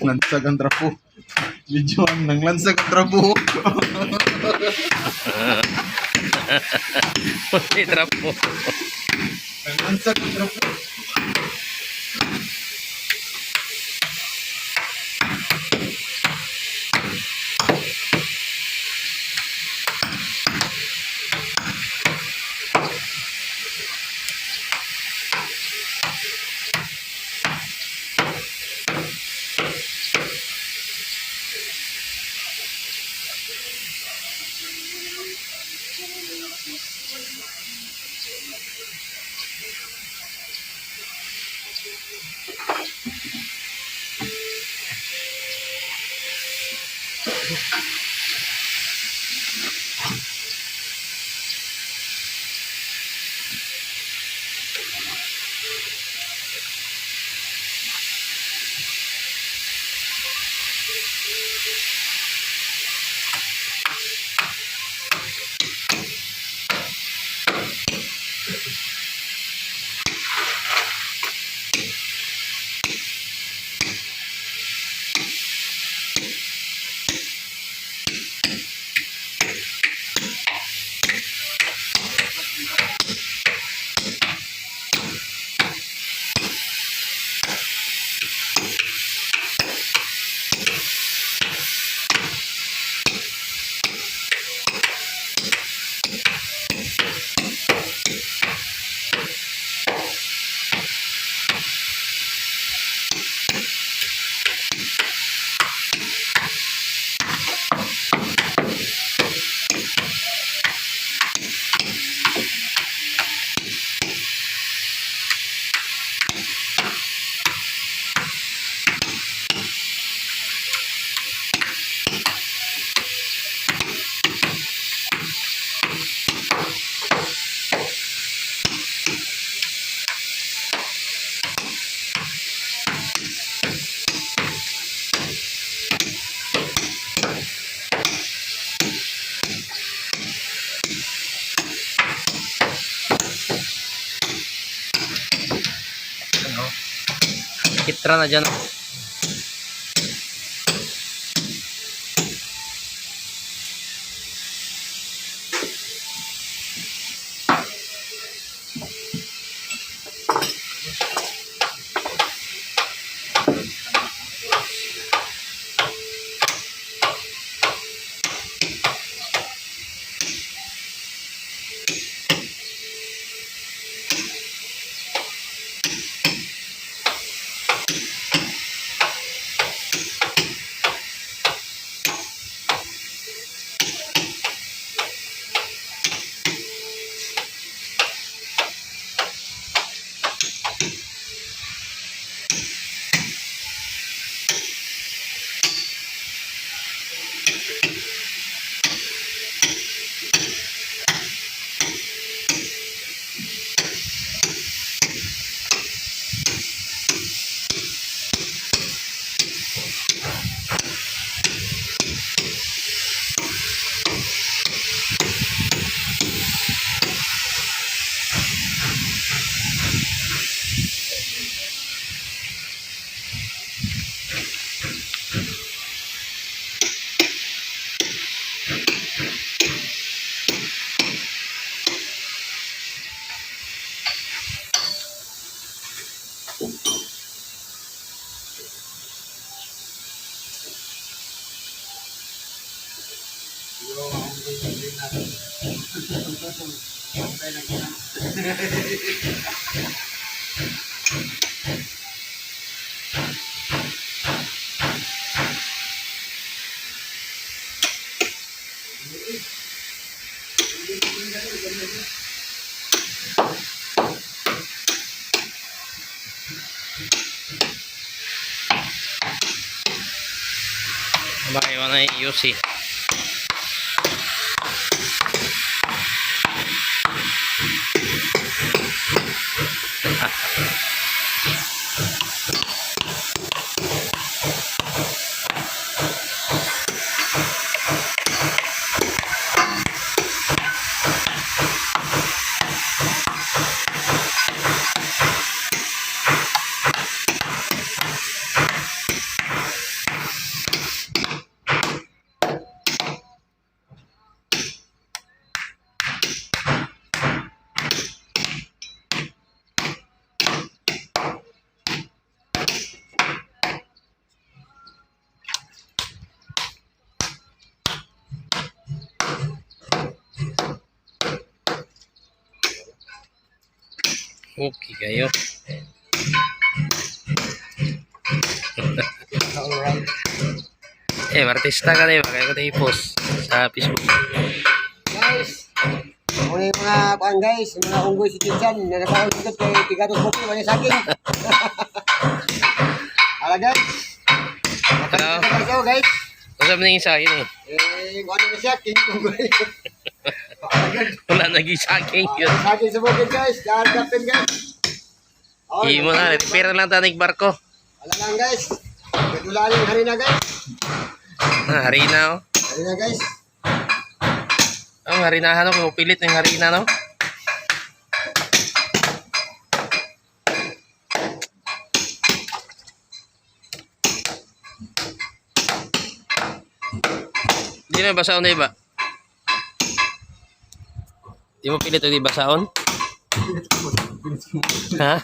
Lansag ang trapo. Videoan ng lansag ang trapo. Puti trapo. Ang lansag ang trapo. Kitra na dyan. Bakit mo na i-use Okay kayo. Alright. Martista ka na yun. Kaya ko tayo i-post sa Facebook. Guys, muna yung mga kuhan guys, yung mga unggoy si Chinchan, na nakaunod kay Tigatos Boki, wala sa akin. Hala guys. Hello? Hello guys. Usap na yung sa akin eh. Kung ano na siya, king unggoy. Wala naging sa akin yun. Sa akin sa bukid guys, dahil captain guys. Hindi mo na. Repair lang tanig barko. Wala lang guys. Pagdulaan yung harina guys. Harina oh. Harina guys. Ang harinahan oh. Pilit ng harina no. Hindi na basaon na iba. Di mo pilit o di basaon? Ha?